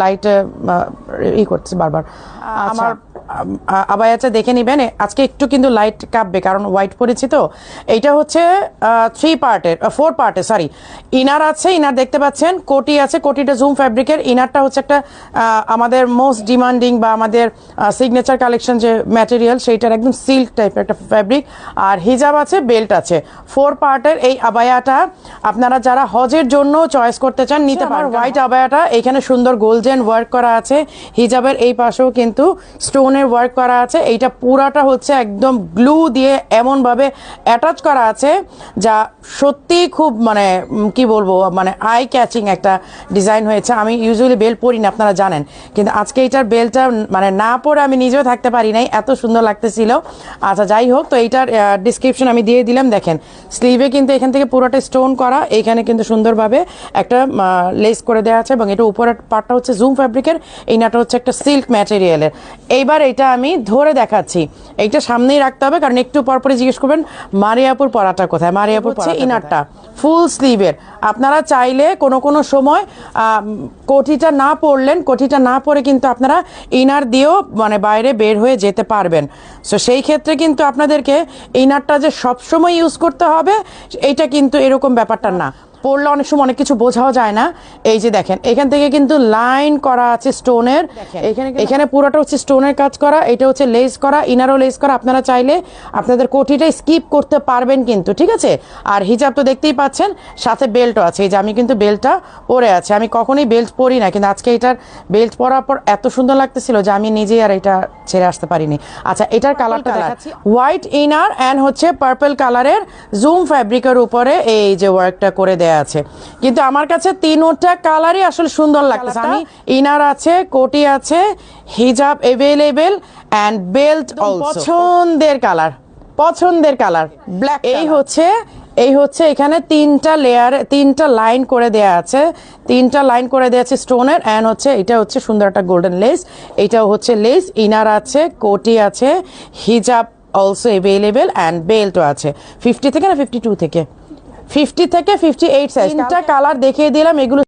Light ই করছে বারবার। আমার আবায়াটা দেখে নিবেন, আজকে একটু কিন্তু লাইট কাঁপবে কারণ হোয়াইট পরেছি তো। এইটা হচ্ছে 4 পার্টের সরি ইনার আছে, ইনার দেখতে পাচ্ছেন, কোটি আছে, কোটিটা জুম ফ্যাব্রিকের। ইনারটা হচ্ছে একটা আমাদের মোস্ট ডিমান্ডিং বা আমাদের সিগনেচার কালেকশন যে ম্যাটেরিয়াল সেইটার একদম সিল্ক টাইপের একটা ফ্যাব্রিক। আর হিজাব আছে, বেল্ট আছে, 4 পার্টের এই আবায়াটা আপনারা যারা হজের জন্য চয়েস করতে চান নিতে পারেন। হোয়াইট আবায়াটা এখানে সুন্দর গোল্ডেন ওয়ার্ক করা আছে, হিজাবের এই পাশেও কিন্তু স্টোনের ওয়ার্ক করা আছে। এইটা পুরাটা হচ্ছে একদম গ্লু দিয়ে এমন ভাবে অ্যাটাচ করা আছে যা সত্যি খুব মানে কি বলবো মানে আই ক্যাচিং একটা ডিজাইন হয়েছে। আমি ইউজুয়ালি বেল্ট পরি না আপনারা জানেন, কিন্তু আজকে এইটার বেল্টটা মানে না পরে আমি নিজেও থাকতে পারি নাই, এত সুন্দর লাগতেছিল। আচ্ছা যাই হোক, তো এইটার ডিসক্রিপশন আমি দিয়ে দিলাম। দেখেন স্লিভে কিন্তু এখান থেকে পুরোটা স্টোন করা, এইখানে কিন্তু সুন্দরভাবে একটা লেস করে দেওয়া আছে এবং এটা উপরের পার্টটা হচ্ছে জুম ফ্যাব্রিকের, এই নাটা হচ্ছে একটা সিল্ক ম্যাটেরিয়ালের। এইবার এটা আমি ধরে দেখাচ্ছি, এইটা সামনেই রাখতে হবে কারণ একটু পরপরই জিজ্ঞেস করবেন মারিয়াপুর পরাটা কোথায়। মারিয়াপুর হচ্ছে ইনারটা ফুল স্লিভের। আপনারা চাইলে কোনো সময় কোটিটা না পরলেন, কোটিটা না পরে কিন্তু আপনারা ইনার দিয়েও মানে বাইরে বের হয়ে যেতে পারবেন। সো সেই ক্ষেত্রে কিন্তু আপনাদেরকে ইনারটা যে সবসময় ইউজ করতে হবে এইটা কিন্তু এরকম ব্যাপারটা না। পড়লে অনেক সময় অনেক কিছু বোঝাও যায় না। এই যে দেখেন এখান থেকে কিন্তু লাইন করা আছে স্টোনের, এখানে পুরোটা হচ্ছে স্টোনের কাজ করা, এটা হচ্ছে লেস করা, ইনারও লেস করা। আপনারা চাইলে আপনাদের কোটিটা স্কিপ করতে পারবেন কিন্তু, ঠিক আছে। আর হিজাব তো দেখতেই পাচ্ছেন, সাথে বেল্টও আছে। এই যে আমি কিন্তু বেল্টটা পরে আছে, আমি কখনোই বেল্ট পরি না, কিন্তু আজকে এটার বেল্ট পরার পর এত সুন্দর লাগতেছিল যে আমি নিজেই আর এটা ছেড়ে আসতে পারিনি। আচ্ছা এটার কালারটা দেখাচ্ছি, হোয়াইট ইনার অ্যান্ড হচ্ছে পার্পল কালারের জুম ফ্যাব্রিকের উপরে এই যে ওয়ার্কটা করে দেয়া আছে। কিন্তু আমার কাছে তিনটা কালারই আসলে সুন্দর লাগতেছে। আমি ইনার আছে, কোটি আছে, হিজাব अवेलेबल এন্ড বেল্ট পছন্দের কালার, পছন্দের কালার ব্ল্যাক। এই হচ্ছে এখানে তিনটা লেয়ার, তিনটা লাইন করে দেয়া আছে, তিনটা লাইন করে দেয়া আছে স্টোনের। এন্ড হচ্ছে এটা হচ্ছে সুন্দর একটা গোল্ডেন লেস, এটাও হচ্ছে লেস। ইনার আছে, কোটি আছে, হিজাব অলসো अवेलेबल এন্ড বেল্টও আছে। 50 থেকে না 52 থেকে 50 থেকে 58 সাইজ। তিনটা কালার দেখিয়ে দিলাম, এগুলো